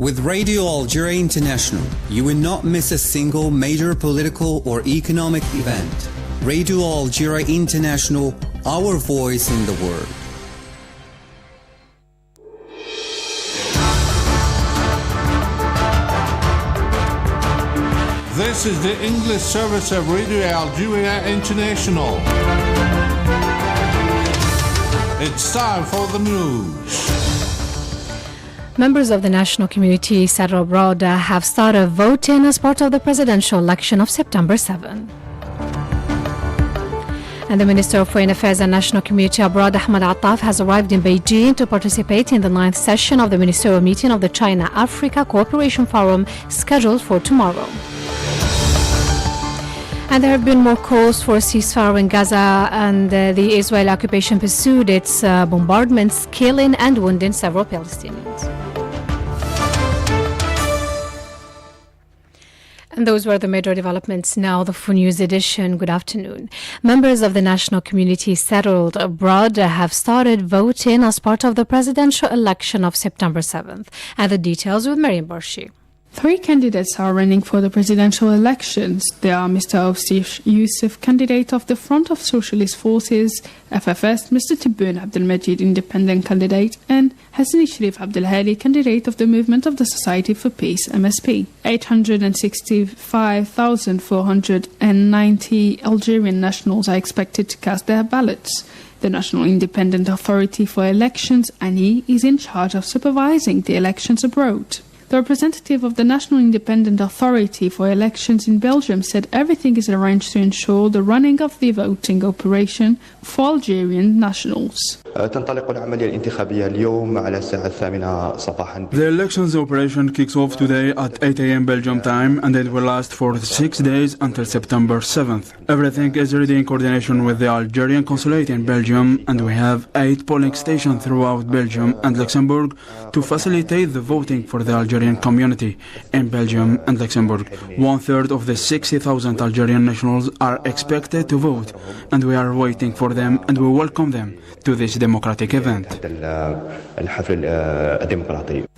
With Radio Algeria International, you will not miss a single major political or economic event. Radio Algeria International, our voice in the world. This is the English service of Radio Algeria International. It's time for the news. Members of the national community settled abroad have started voting as part of the presidential election of September 7. And the Minister of Foreign Affairs and National Community Abroad, Ahmed Attaf, has arrived in Beijing to participate in the 9th session of the ministerial meeting of the China-Africa Cooperation Forum scheduled for tomorrow. And there have been more calls for a ceasefire in Gaza, and the Israeli occupation pursued its bombardments, killing and wounding several Palestinians. And those were the major developments. Now the full news edition. Good afternoon. Members of the national community settled abroad have started voting as part of the presidential election of September 7th. And the details with Mariam Barshi. 3 candidates are running for the presidential elections. They are Mr. Awsif Youssef, candidate of the Front of Socialist Forces, FFS, Mr. Tibboune Abdelmajid, independent candidate, and Hassani Sharif Abdelhadi, candidate of the Movement of the Society for Peace, MSP. 865,490 Algerian nationals are expected to cast their ballots. The National Independent Authority for Elections, ANI, is in charge of supervising the elections abroad. The representative of the National Independent Authority for Elections in Belgium said everything is arranged to ensure the running of the voting operation for Algerian nationals. The elections operation kicks off today at 8 a.m. Belgium time, and it will last for 6 days until September 7th. Everything is ready in coordination with the Algerian consulate in Belgium, and we have 8 polling stations throughout Belgium and Luxembourg to facilitate the voting for the Algerian community in Belgium and Luxembourg. 1/3 of the 60,000 Algerian nationals are expected to vote, and we are waiting for them, and we welcome them to this democratic event.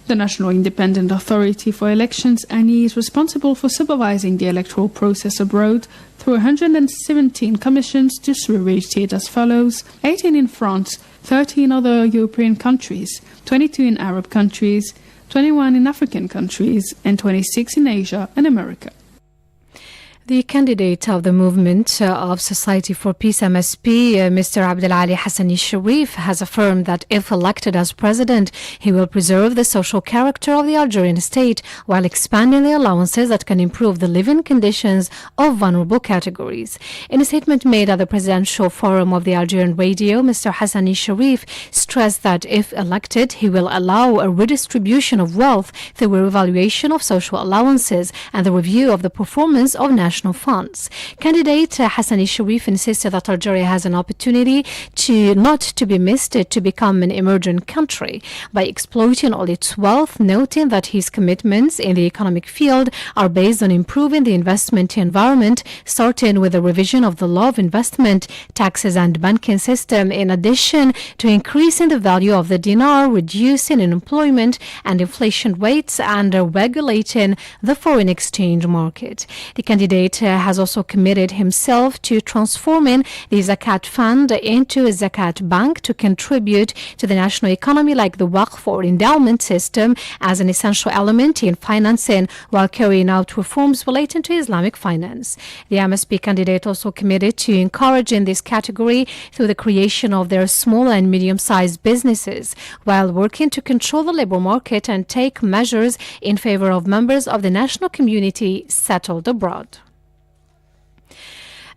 The National Independent Authority for Elections, ANI, is responsible for supervising the electoral process abroad through 117 commissions distributed as follows: 18 in France, 30 in other European countries, 22 in Arab countries, 21 in African countries, and 26 in Asia and America. The candidate of the Movement of Society for Peace, MSP, Mr. Abdelali Hassani Sharif, has affirmed that if elected as president, he will preserve the social character of the Algerian state while expanding the allowances that can improve the living conditions of vulnerable categories. In a statement made at the Presidential Forum of the Algerian Radio, Mr. Hassani Sharif stressed that if elected, he will allow a redistribution of wealth through a revaluation of social allowances and the review of the performance of national funds. Candidate Hassani Sharif insisted that Algeria has an opportunity not to be missed to become an emerging country by exploiting all its wealth, noting that his commitments in the economic field are based on improving the investment environment, starting with the revision of the law of investment, taxes and banking system, in addition to increasing the value of the dinar, reducing unemployment and inflation rates, and regulating the foreign exchange market. The candidate has also committed himself to transforming the Zakat Fund into a Zakat Bank to contribute to the national economy like the Waqf or endowment system as an essential element in financing while carrying out reforms relating to Islamic finance. The MSP candidate also committed to encouraging this category through the creation of their small and medium-sized businesses while working to control the labor market and take measures in favor of members of the national community settled abroad.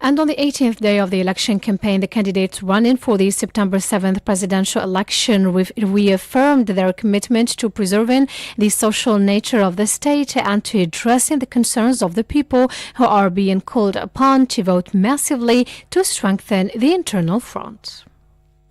And on the 18th day of the election campaign, the candidates running for the September 7th presidential election reaffirmed their commitment to preserving the social nature of the state and to addressing the concerns of the people who are being called upon to vote massively to strengthen the internal front.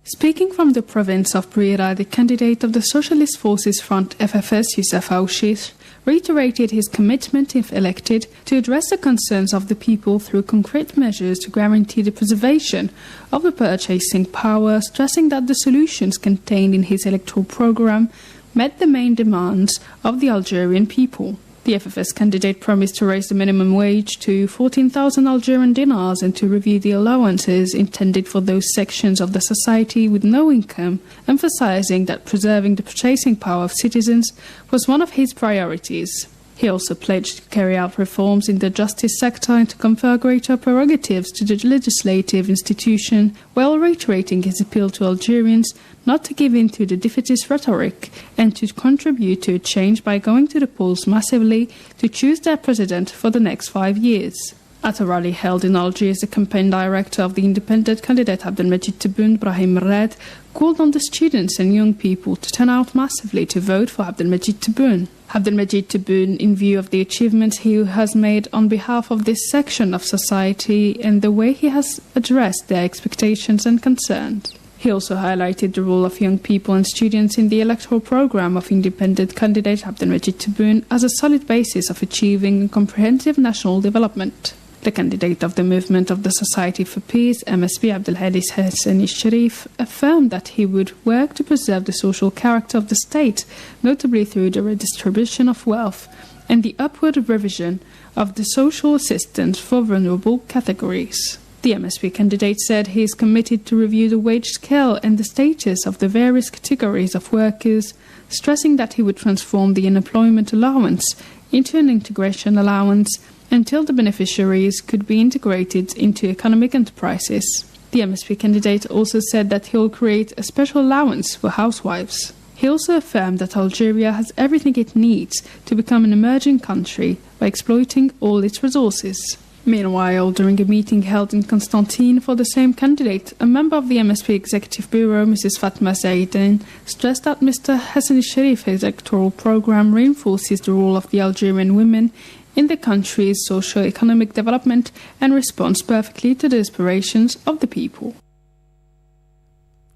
Speaking from the province of Beira, the candidate of the Socialist Forces Front, FFS, Youssef Awsif, reiterated his commitment, if elected, to address the concerns of the people through concrete measures to guarantee the preservation of the purchasing power, stressing that the solutions contained in his electoral program met the main demands of the Algerian people. The FFS candidate promised to raise the minimum wage to 14,000 Algerian dinars and to review the allowances intended for those sections of the society with no income, emphasizing that preserving the purchasing power of citizens was one of his priorities. He also pledged to carry out reforms in the justice sector and to confer greater prerogatives to the legislative institution, while reiterating his appeal to Algerians not to give in to the defeatist rhetoric and to contribute to a change by going to the polls massively to choose their president for the next 5 years. At a rally held in Algiers, the campaign director of the independent candidate Abdelmajid Tebboune, Brahim Merad, called on the students and young people to turn out massively to vote for Abdelmajid Tebboune. Abdelmajid Tebboune, in view of the achievements he has made on behalf of this section of society and the way he has addressed their expectations and concerns. He also highlighted the role of young people and students in the electoral program of independent candidate Abdelmajid Tebboune as a solid basis of achieving comprehensive national development. The candidate of the Movement of the Society for Peace, MSP Abdelhadi Hassani Sharif, affirmed that he would work to preserve the social character of the state, notably through the redistribution of wealth and the upward revision of the social assistance for vulnerable categories. The MSP candidate said he is committed to review the wage scale and the status of the various categories of workers, stressing that he would transform the unemployment allowance into an integration allowance until the beneficiaries could be integrated into economic enterprises. The MSP candidate also said that he will create a special allowance for housewives. He also affirmed that Algeria has everything it needs to become an emerging country by exploiting all its resources. Meanwhile, during a meeting held in Constantine for the same candidate, a member of the MSP Executive Bureau, Mrs. Fatma Zaiden, stressed that Mr. Hassani Sharif's electoral program reinforces the role of the Algerian women in the country's socio-economic development and responds perfectly to the aspirations of the people.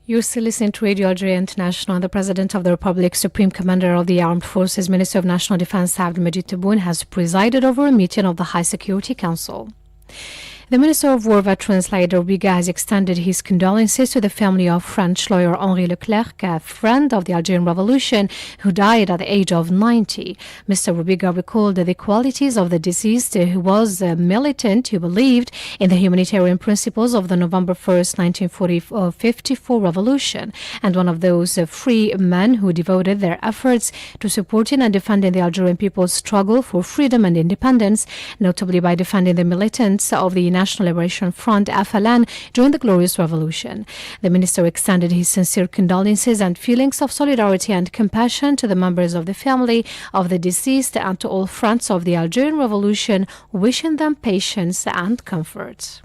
You're still listening to Radio Algeria International. The President of the Republic, Supreme Commander of the Armed Forces, Minister of National Defense Abdelmajid Tebboune has presided over a meeting of the High Security Council. The Minister of War Veterans, Laïd Roubiga, has extended his condolences to the family of French lawyer Henri Leclerc, a friend of the Algerian Revolution, who died at the age of 90. Mr. Roubiga recalled the qualities of the deceased, who was a militant who believed in the humanitarian principles of the November 1st, 1954 revolution, and one of those free men who devoted their efforts to supporting and defending the Algerian people's struggle for freedom and independence, notably by defending the militants of the National Liberation Front, FLN, during the Glorious Revolution. The minister extended his sincere condolences and feelings of solidarity and compassion to the members of the family of the deceased and to all friends of the Algerian Revolution, wishing them patience and comfort.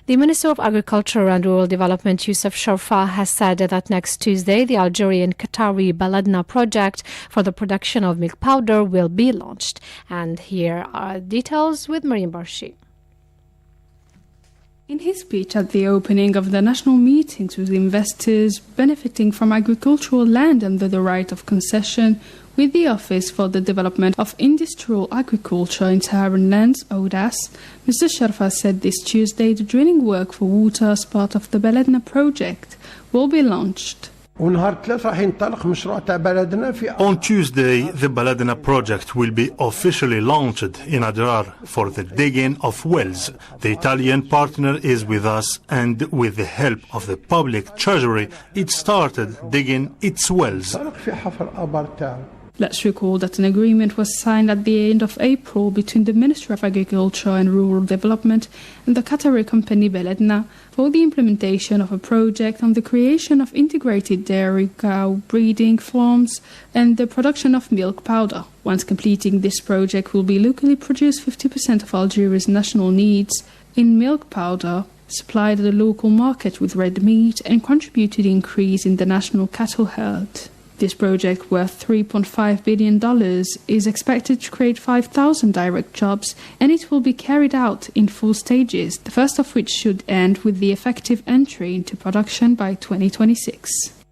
The Minister of Agriculture and Rural Development, Youssef Sharfa, has said that next Tuesday, the Algerian-Qatari Baladna project for the production of milk powder will be launched. And here are details with Mariam Barshi. In his speech at the opening of the national meetings with investors benefiting from agricultural land under the right of concession with the Office for the Development of Industrial Agriculture in Saharan Lands, ODAS, Mr. Sharfa said this Tuesday the drilling work for water as part of the Baladna project will be launched. On Tuesday, the Baladna project will be officially launched in Adrar for the digging of wells. The Italian partner is with us, and with the help of the public treasury, it started digging its wells. Let's recall that an agreement was signed at the end of April between the Ministry of Agriculture and Rural Development and the Qatari company Baladna for the implementation of a project on the creation of integrated dairy cow breeding farms and the production of milk powder. Once completing, this project will be locally produce 50% of Algeria's national needs in milk powder, supply the local market with red meat, and contribute to the increase in the national cattle herd. This project, worth $3.5 billion, is expected to create 5,000 direct jobs, and it will be carried out in 4 stages, the first of which should end with the effective entry into production by 2026.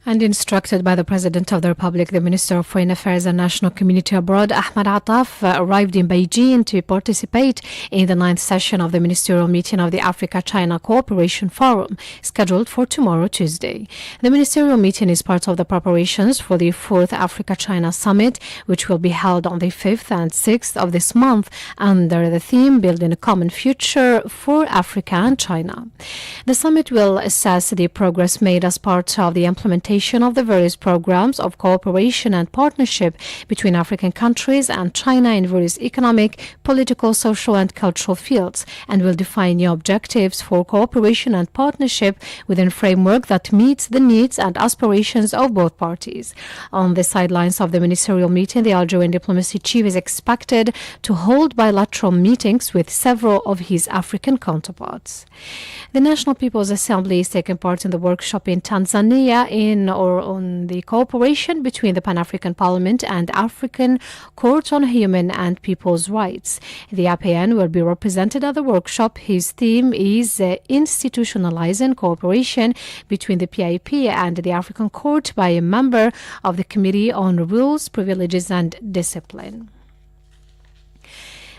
And instructed by the President of the Republic, the Minister of Foreign Affairs and National Community Abroad, Ahmad Attaf, arrived in Beijing to participate in the 9th session of the ministerial meeting of the Africa-China Cooperation Forum, scheduled for tomorrow, Tuesday. The ministerial meeting is part of the preparations for the 4th Africa-China Summit, which will be held on the 5th and 6th of this month under the theme Building a Common Future for Africa and China. The summit will assess the progress made as part of the implementation of the various programs of cooperation and partnership between African countries and China in various economic, political, social and cultural fields, and will define new objectives for cooperation and partnership within a framework that meets the needs and aspirations of both parties. On the sidelines of the ministerial meeting, the Algerian diplomacy chief is expected to hold bilateral meetings with several of his African counterparts. The National People's Assembly is taking part in the workshop in Tanzania on the cooperation between the Pan-African Parliament and African Court on Human and People's Rights. The APN will be represented at the workshop. His theme is institutionalizing cooperation between the PIP and the African Court by a member of the Committee on Rules, Privileges and Discipline.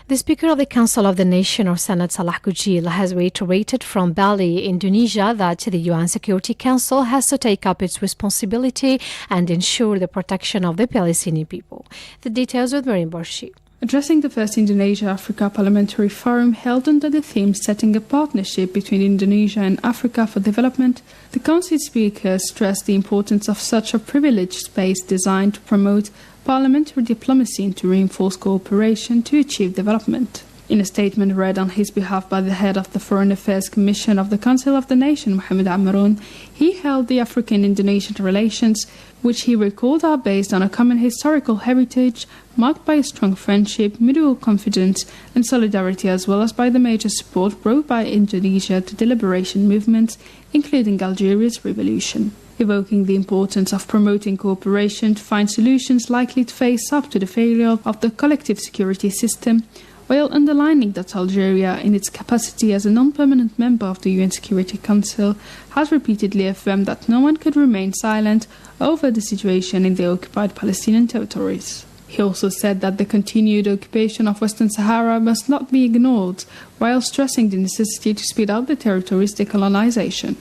The Speaker of the Council of the Nation, or Senate, Salah Gujil, has reiterated from Bali, Indonesia, that the UN Security Council has to take up its responsibility and ensure the protection of the Palestinian people. The details with Maureen Barshi. Addressing the first Indonesia-Africa Parliamentary Forum held under the theme Setting a Partnership between Indonesia and Africa for Development, the Council Speaker stressed the importance of such a privileged space designed to promote parliamentary diplomacy and to reinforce cooperation to achieve development. In a statement read on his behalf by the head of the Foreign Affairs Commission of the Council of the Nation, Mohamed Amroun, he held the African-Indonesian relations, which he recalled are based on a common historical heritage marked by a strong friendship, mutual confidence and solidarity, as well as by the major support brought by Indonesia to the liberation movements, including Algeria's revolution. Evoking the importance of promoting cooperation to find solutions likely to face up to the failure of the collective security system, while underlining that Algeria, in its capacity as a non-permanent member of the UN Security Council, has repeatedly affirmed that no one could remain silent over the situation in the occupied Palestinian territories. He also said that the continued occupation of Western Sahara must not be ignored, while stressing the necessity to speed up the territory's decolonization.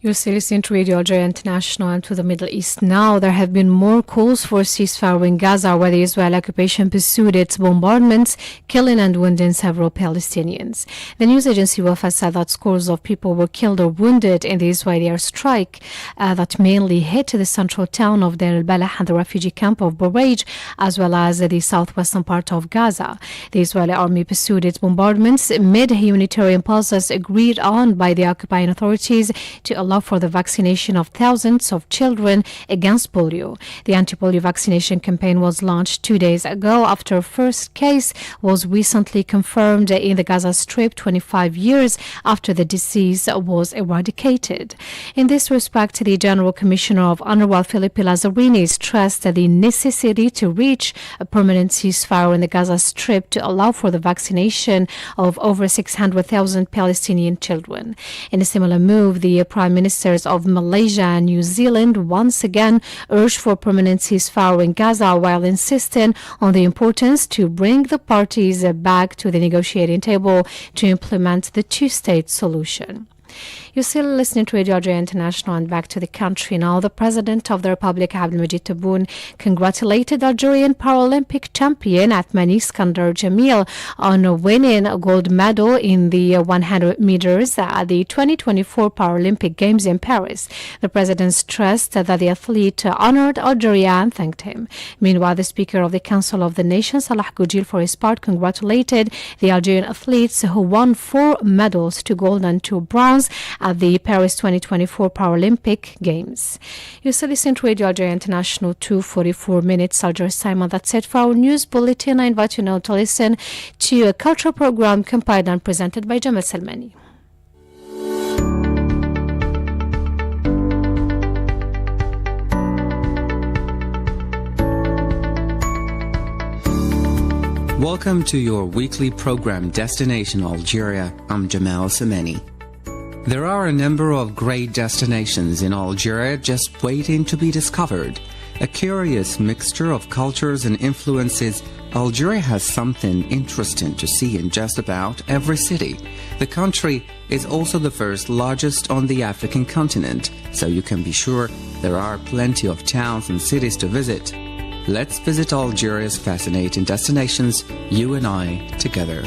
You're still listening to Radio Algeria International and to the Middle East now. There have been more calls for ceasefire in Gaza, where the Israeli occupation pursued its bombardments, killing and wounding several Palestinians. The news agency Wafa said that scores of people were killed or wounded in the Israeli airstrike that mainly hit the central town of Deir al-Balah and the refugee camp of Bureij, as well as the southwestern part of Gaza. The Israeli army pursued its bombardments amid humanitarian pauses agreed on by the occupying authorities to allow for the vaccination of thousands of children against polio. The anti-polio vaccination campaign was launched 2 days ago after a first case was recently confirmed in the Gaza Strip 25 years after the disease was eradicated. In this respect, the General Commissioner of UNRWA, Filippo Lazzarini, stressed the necessity to reach a permanent ceasefire in the Gaza Strip to allow for the vaccination of over 600,000 Palestinian children. In a similar move, the Prime Ministers of Malaysia and New Zealand once again urged for permanent ceasefire in Gaza, while insisting on the importance to bring the parties back to the negotiating table to implement the two-state solution. You're still listening to Radio Algeria International, and back to the country now. The President of the Republic, Abdelmajid Tebboune, congratulated Algerian Paralympic champion Athmani Iskandar Jamil on winning a gold medal in the 100 meters at the 2024 Paralympic Games in Paris. The President stressed that the athlete honored Algeria and thanked him. Meanwhile, the Speaker of the Council of the Nation, Salah Gujil, for his part, congratulated the Algerian athletes who won 4 medals, 2 gold and 2 bronze, at the Paris 2024 Paralympic Games. You still listen to Radio Algeria International, 2:44 minutes Algeria time. That's it for our news bulletin. I invite you now to listen to a cultural program compiled and presented by Jamal Salmani. Welcome to your weekly program, Destination Algeria. I'm Jamal Sameni. There are a number of great destinations in Algeria just waiting to be discovered. A curious mixture of cultures and influences, Algeria has something interesting to see in just about every city. The country is also the first largest on the African continent, so you can be sure there are plenty of towns and cities to visit. Let's visit Algeria's fascinating destinations, you and I, together.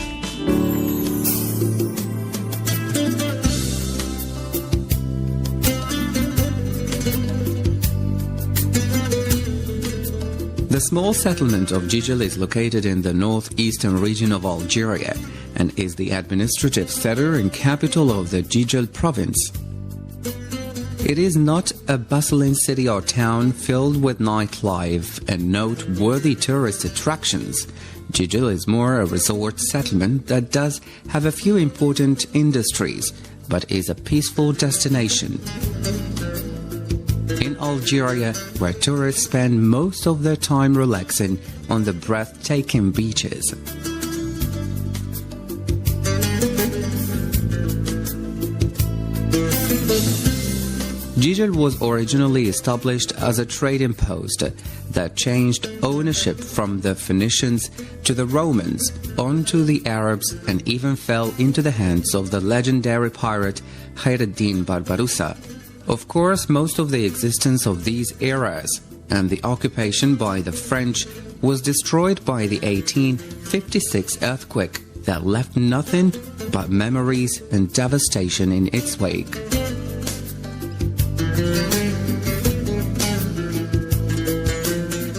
The small settlement of Jijel is located in the northeastern region of Algeria and is the administrative center and capital of the Jijel province. It is not a bustling city or town filled with nightlife and noteworthy tourist attractions. Jijel is more a resort settlement that does have a few important industries, but is a peaceful destination in Algeria, where tourists spend most of their time relaxing on the breathtaking beaches. Jijel was originally established as a trading post that changed ownership from the Phoenicians to the Romans, onto the Arabs, and even fell into the hands of the legendary pirate Khayr ad-Din Barbarossa. Of course, most of the existence of these eras and the occupation by the French was destroyed by the 1856 earthquake that left nothing but memories and devastation in its wake.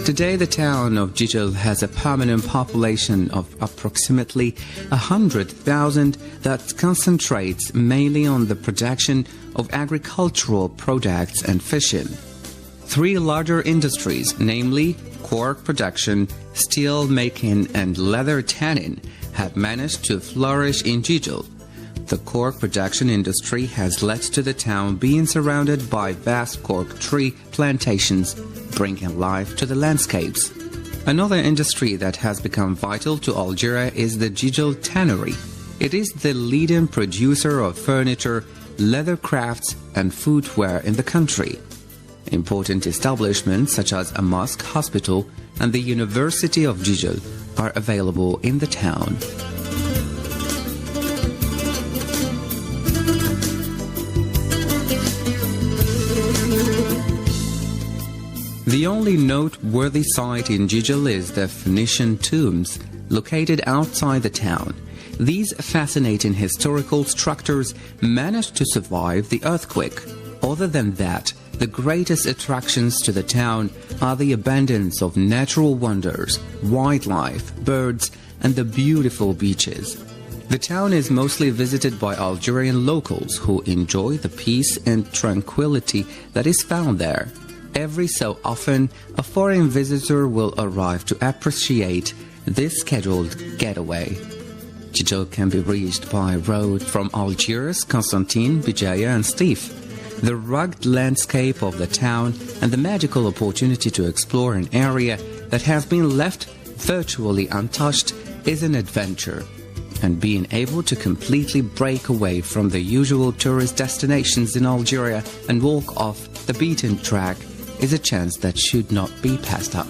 Today, the town of Jijel has a permanent population of approximately 100,000 that concentrates mainly on the production of agricultural products and fishing. Three larger industries, namely cork production, steel making, and leather tanning, have managed to flourish in Jijel. The cork production industry has led to the town being surrounded by vast cork tree plantations, bringing life to the landscapes. Another industry that has become vital to Algeria is the Jijel Tannery. It is the leading producer of furniture, leather crafts, and footwear in the country. Important establishments such as a mosque, hospital, and the University of Jijel are available in the town. The only noteworthy site in Jijel is the Phoenician tombs, located outside the town. These fascinating historical structures managed to survive the earthquake. Other than that, the greatest attractions to the town are the abundance of natural wonders, wildlife, birds, and the beautiful beaches. The town is mostly visited by Algerian locals who enjoy the peace and tranquility that is found there. Every so often, a foreign visitor will arrive to appreciate this scheduled getaway. Jijel can be reached by road from Algiers, Constantine, Bijaya, and Stif. The rugged landscape of the town and the magical opportunity to explore an area that has been left virtually untouched is an adventure. And being able to completely break away from the usual tourist destinations in Algeria and walk off the beaten track is a chance that should not be passed up.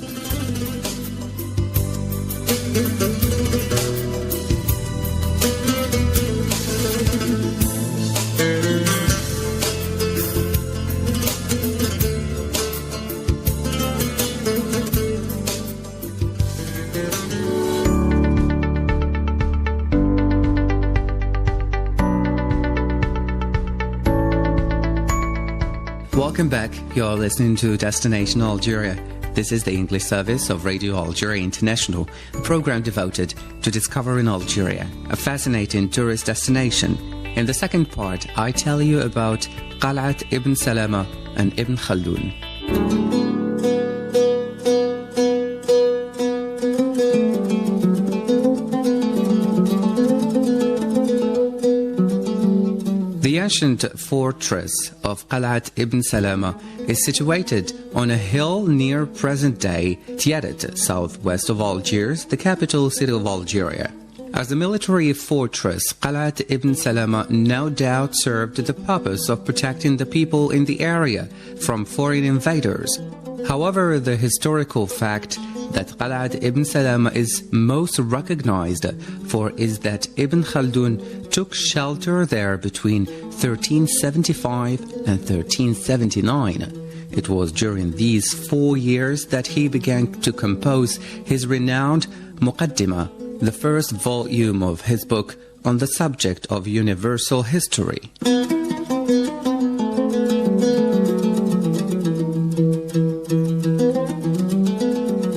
Welcome back. You're listening to Destination Algeria. This is the English service of Radio Algeria International, a program devoted to discovering Algeria, a fascinating tourist destination. In the second part, I tell you about Qal'at Ibn Salama and Ibn Khaldun. The ancient fortress of Qal'at Ibn Salama is situated on a hill near present-day Tiaret, southwest of Algiers, the capital city of Algeria. As a military fortress, Qalat ibn Salama no doubt served the purpose of protecting the people in the area from foreign invaders. However, the historical fact that Qalat ibn Salama is most recognized for is that Ibn Khaldun took shelter there between 1375 and 1379. It was during these 4 years that he began to compose his renowned Muqaddimah, the first volume of his book on the subject of universal history.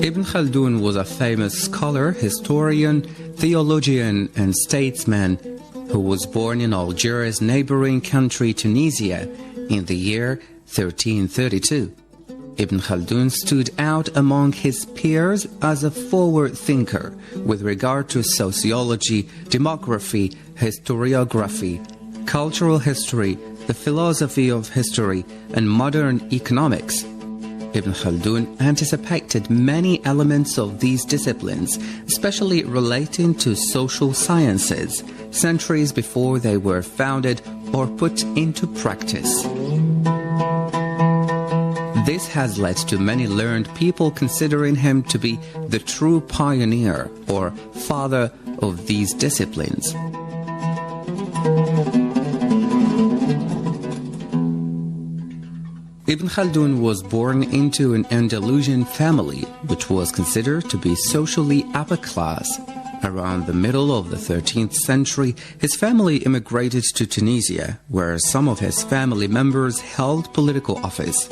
Ibn Khaldun was a famous scholar, historian, theologian, and statesman who was born in Algeria's neighboring country Tunisia in the year 1332. Ibn Khaldun stood out among his peers as a forward thinker with regard to sociology, demography, historiography, cultural history, the philosophy of history, and modern economics. Ibn Khaldun anticipated many elements of these disciplines, especially relating to social sciences, centuries before they were founded or put into practice. This has led to many learned people considering him to be the true pioneer or father of these disciplines. Ibn Khaldun was born into an Andalusian family which was considered to be socially upper class. Around the middle of the 13th century, his family immigrated to Tunisia, where some of his family members held political office.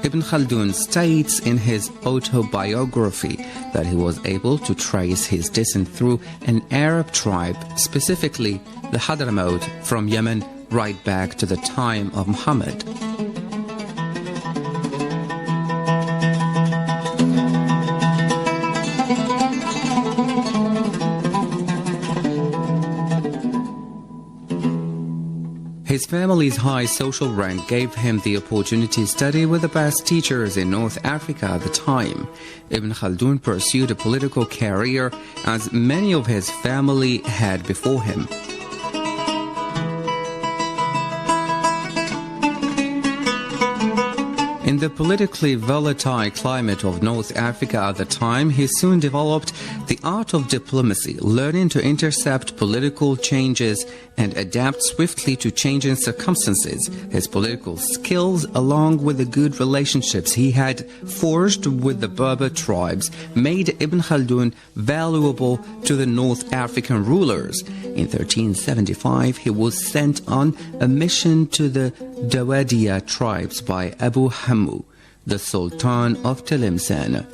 Ibn Khaldun states in his autobiography that he was able to trace his descent through an Arab tribe, specifically the Hadramaut from Yemen, right back to the time of Muhammad. His family's high social rank gave him the opportunity to study with the best teachers in North Africa at the time. Ibn Khaldun pursued a political career as many of his family had before him. In the politically volatile climate of North Africa at the time, he soon developed the art of diplomacy, learning to intercept political changes and adapt swiftly to changing circumstances. His political skills, along with the good relationships he had forged with the Berber tribes, made Ibn Khaldun valuable to the North African rulers. In 1375, he was sent on a mission to the Dawadiya tribes by Abu Hammu, the Sultan of Tlemcen.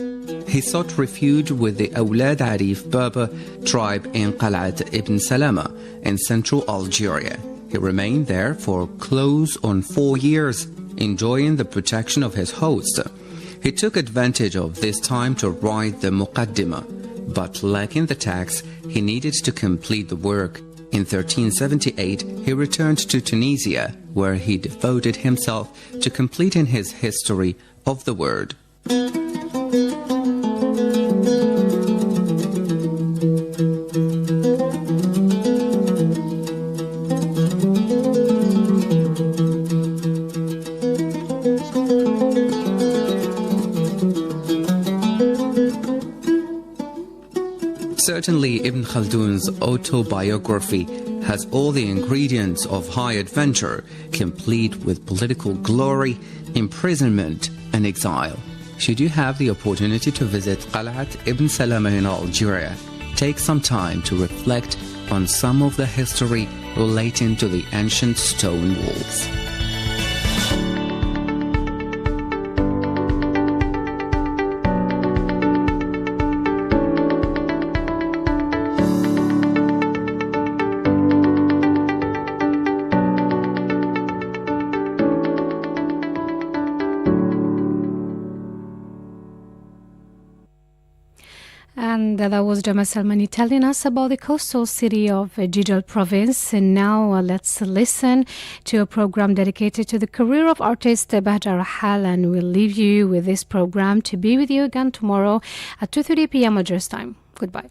He sought refuge with the Awlad Arif Berber tribe in Qalat ibn Salama in central Algeria. He remained there for close on 4 years, enjoying the protection of his host. He took advantage of this time to write the Muqaddimah, but lacking the text, he needed to complete the work. In 1378, he returned to Tunisia, where he devoted himself to completing his history of the word. Certainly, Ibn Khaldun's autobiography has all the ingredients of high adventure, complete with political glory, imprisonment, and exile. Should you have the opportunity to visit Qalat ibn Salama in Algeria, take some time to reflect on some of the history relating to the ancient stone walls. And that was Jamal Salmani telling us about the coastal city of Jijal province. And now let's listen to a program dedicated to the career of artist Bahja Rahal, and we'll leave you with this program to be with you again tomorrow at 2:30 p.m. Algiers time. Goodbye.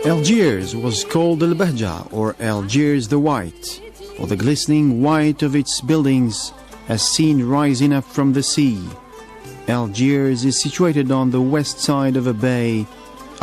Algiers was called Al Bahja, or Algiers the White, for the glistening white of its buildings as seen rising up from the sea. Algiers is situated on the west side of a bay